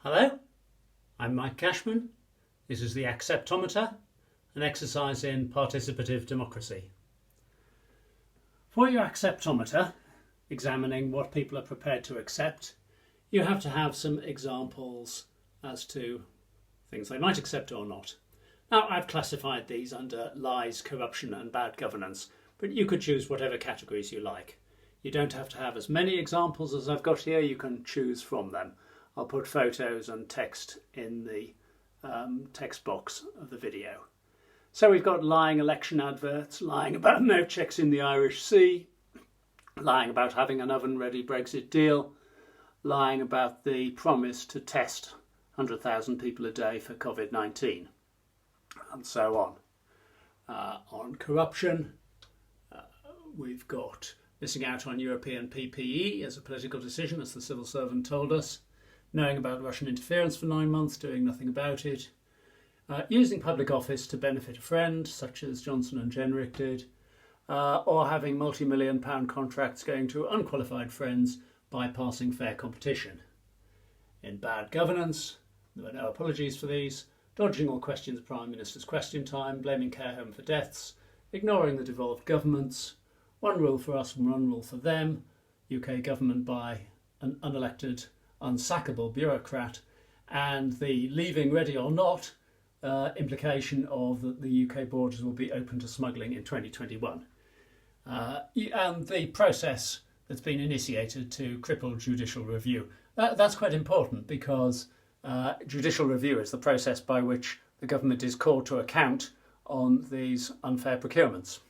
Hello, I'm Mike Cashman. This is the Acceptometer, an exercise in participative democracy. For your Acceptometer, examining what people are prepared to accept, you have to have some examples as to things they might accept or not. Now, I've classified these under lies, corruption and bad governance, but you could choose whatever categories you like. You don't have to have as many examples as I've got here, you can choose from them. I'll put photos and text in the text box of the video. So we've got lying election adverts, lying about no checks in the Irish Sea, lying about having an oven-ready Brexit deal, lying about the promise to test 100,000 people a day for COVID-19, and so on. On corruption, we've got missing out on European PPE as a political decision, as the civil servant told us, knowing about Russian interference for 9 months, doing nothing about it, using public office to benefit a friend, such as Johnson and Jenrick did, or having multi-million pound contracts going to unqualified friends, bypassing fair competition. In bad governance, there were no apologies for these, dodging all questions Prime Minister's question time, blaming care home for deaths, ignoring the devolved governments, one rule for us and one rule for them, UK government by an unelected, unsackable bureaucrat, and the leaving ready or not implication of that the UK borders will be open to smuggling in 2021. And the process that's been initiated to cripple judicial review. That's quite important because judicial review is the process by which the government is called to account on these unfair procurements.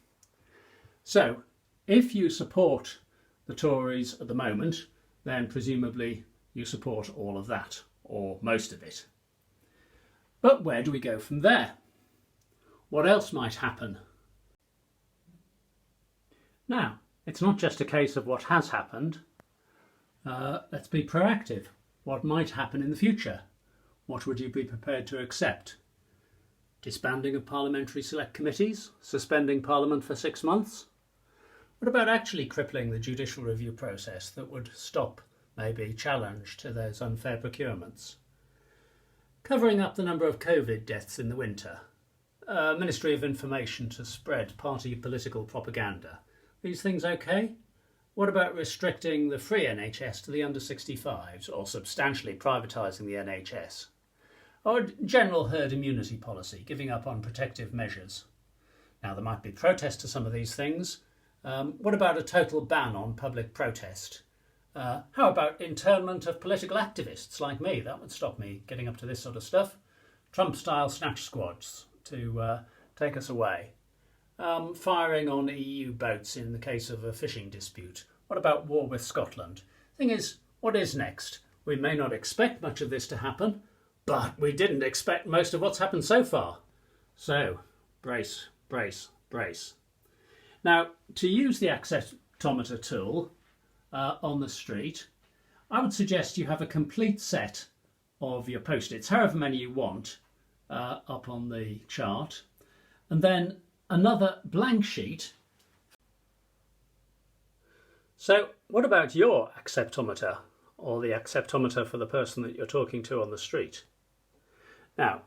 So, if you support the Tories at the moment, then presumably you support all of that, or most of it. But where do we go from there? What else might happen? Now, it's not just a case of what has happened. Let's be proactive. What might happen in the future? What would you be prepared to accept? Disbanding of parliamentary select committees? Suspending Parliament for 6 months? What about actually crippling the judicial review process that would stop, maybe, challenge to those unfair procurements? Covering up the number of COVID deaths in the winter. Ministry of Information to spread party political propaganda. These things okay? What about restricting the free NHS to the under 65s or substantially privatising the NHS? Or general herd immunity policy, giving up on protective measures? Now, there might be protest to some of these things. What about a total ban on public protest? How about internment of political activists like me? That would stop me getting up to this sort of stuff. Trump-style snatch squads to take us away. Firing on EU boats in the case of a fishing dispute. What about war with Scotland? Thing is, what is next? We may not expect much of this to happen, but we didn't expect most of what's happened so far. So, brace, brace, brace. Now, to use the Acceptometer tool on the street, I would suggest you have a complete set of your post-its, however many you want, up on the chart, and then another blank sheet. So, what about your Acceptometer, or the Acceptometer for the person that you're talking to on the street? Now,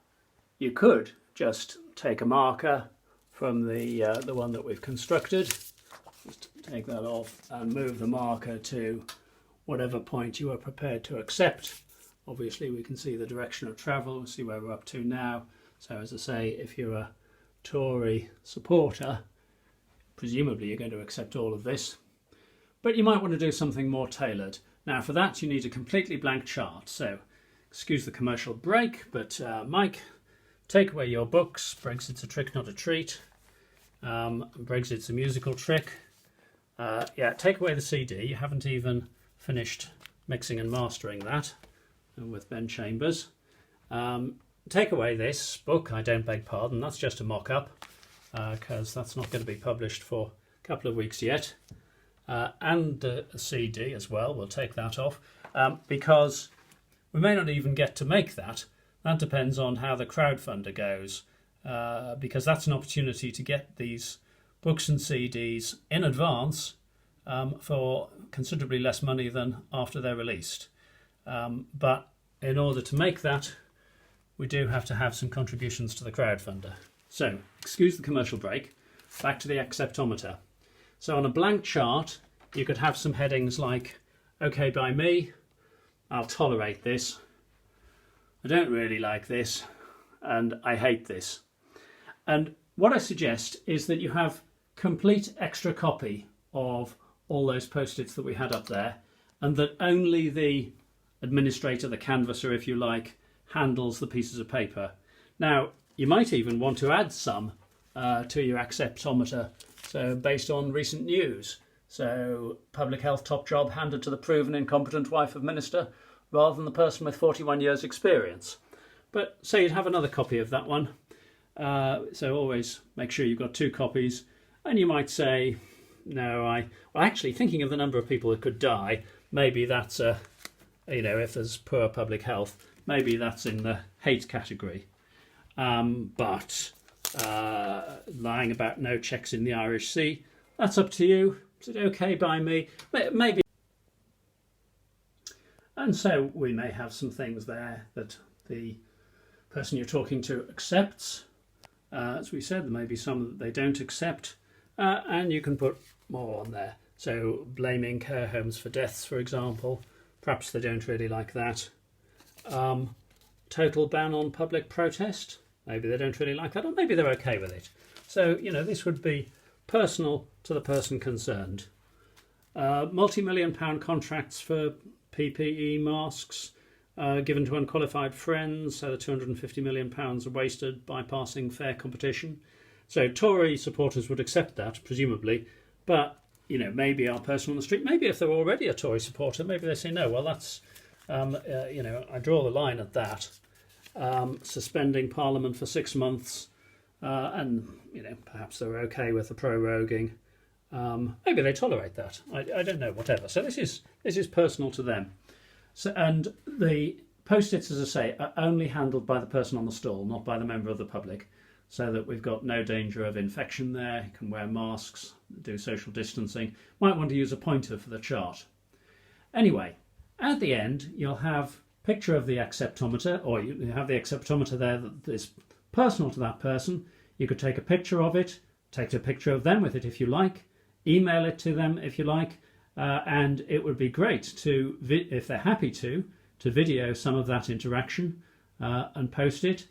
you could just take a marker from the one that we've constructed, just take that off and move the marker to whatever point you are prepared to accept. Obviously we can see the direction of travel, see where we're up to now. So as I say, if you're a Tory supporter, presumably you're going to accept all of this. But you might want to do something more tailored. Now for that you need a completely blank chart. So excuse the commercial break, but Mike, take away your books. Brexit's a trick, not a treat. Brexit's a musical trick. Yeah, take away the CD. You haven't even finished mixing and mastering that with Ben Chambers. Take away this book, I don't beg pardon, that's just a mock-up because that's not going to be published for a couple of weeks yet. And a CD as well, we'll take that off because we may not even get to make that. That depends on how the crowdfunder goes, because that's an opportunity to get these books and CDs in advance for considerably less money than after they're released. But in order to make that, we do have to have some contributions to the crowdfunder. So, excuse the commercial break, back to the acceptometer. So on a blank chart, you could have some headings like, OK by me, I'll tolerate this, I don't really like this, and I hate this. And what I suggest is that you have complete extra copy of all those post-its that we had up there, and that only the administrator, the canvasser if you like, handles the pieces of paper. Now, you might even want to add some to your acceptometer, so based on recent news. So, public health top job handed to the proven incompetent wife of minister, rather than the person with 41 years experience. But say you'd have another copy of that one. So always make sure you've got 2 copies. And you might say, no, well, actually thinking of the number of people that could die, maybe that's if there's poor public health, maybe that's in the hate category. But lying about no checks in the Irish Sea, that's up to you. Is it okay by me? Maybe. And so we may have some things there that the person you're talking to accepts. As we said, there may be some that they don't accept. And you can put more on there. So blaming care homes for deaths, for example. Perhaps they don't really like that. Total ban on public protest. Maybe they don't really like that, or maybe they're okay with it. So, this would be personal to the person concerned. Multi-million-pound contracts for PPE masks given to unqualified friends, so the £250 million are wasted bypassing fair competition. So Tory supporters would accept that, presumably, but maybe our person on the street, maybe if they're already a Tory supporter, maybe they say no. Well, that's I draw the line at that. Suspending Parliament for 6 months, and perhaps they're okay with the proroguing. Maybe they tolerate that. I don't know. Whatever. So this is personal to them. So, and the post-its, as I say, are only handled by the person on the stall, not by the member of the public, so that we've got no danger of infection there. You can wear masks, do social distancing. Might want to use a pointer for the chart. Anyway, at the end, you'll have picture of the acceptometer, or you have the acceptometer there that is personal to that person. You could take a picture of it, take a picture of them with it if you like, email it to them if you like, and it would be great to, if they're happy to video some of that interaction and post it.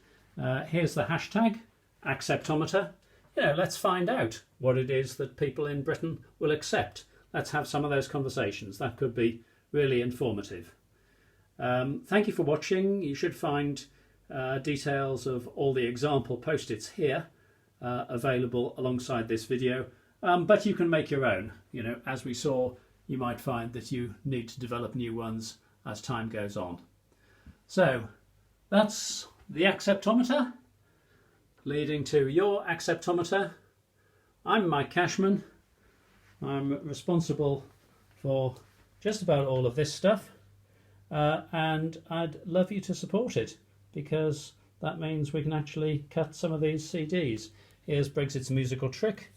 Here's the hashtag, acceptometer. Let's find out what it is that people in Britain will accept. Let's have some of those conversations. That could be really informative. Thank you for watching. You should find details of all the example post-its here available alongside this video, but you can make your own. As we saw, you might find that you need to develop new ones as time goes on. So that's the acceptometer, leading to your acceptometer. I'm Mike Cashman. I'm responsible for just about all of this stuff. And I'd love you to support it, because that means we can actually cut some of these CDs. Here's Brexit's musical trick.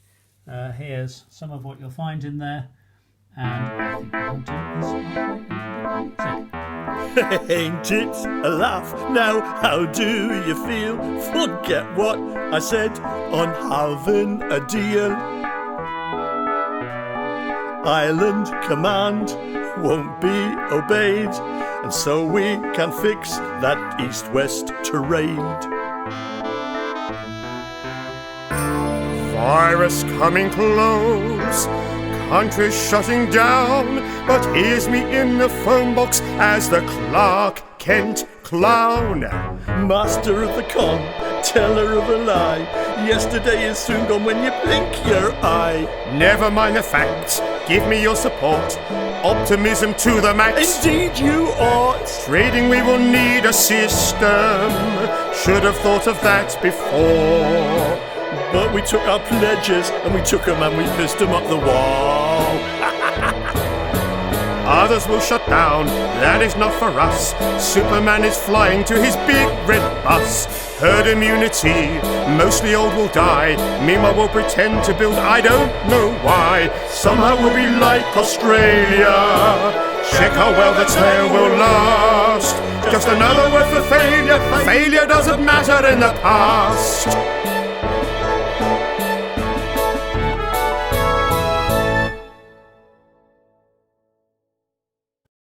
Here's some of what you'll find in there. And ain't it a laugh? Now, how do you feel? Forget what I said on having a deal. Island command won't be obeyed, and so we can fix that east-west terrain. Virus coming close, country shutting down, but here's me in the phone box as the Clark Kent clown. Master of the con, teller of a lie, yesterday is soon gone when you blink your eye. Never mind the facts, give me your support, optimism to the max. Indeed you ought. Trading we will need a system, should have thought of that before. But we took our pledges and we took them and we pissed them up the wall. Others will shut down, that is not for us. Superman is flying to his big red bus. Herd immunity, mostly old will die. Meanwhile we'll pretend to build, I don't know why. Somehow we'll be like Australia. Check how well the tale will last. just another word for failure. Failure doesn't matter in the past.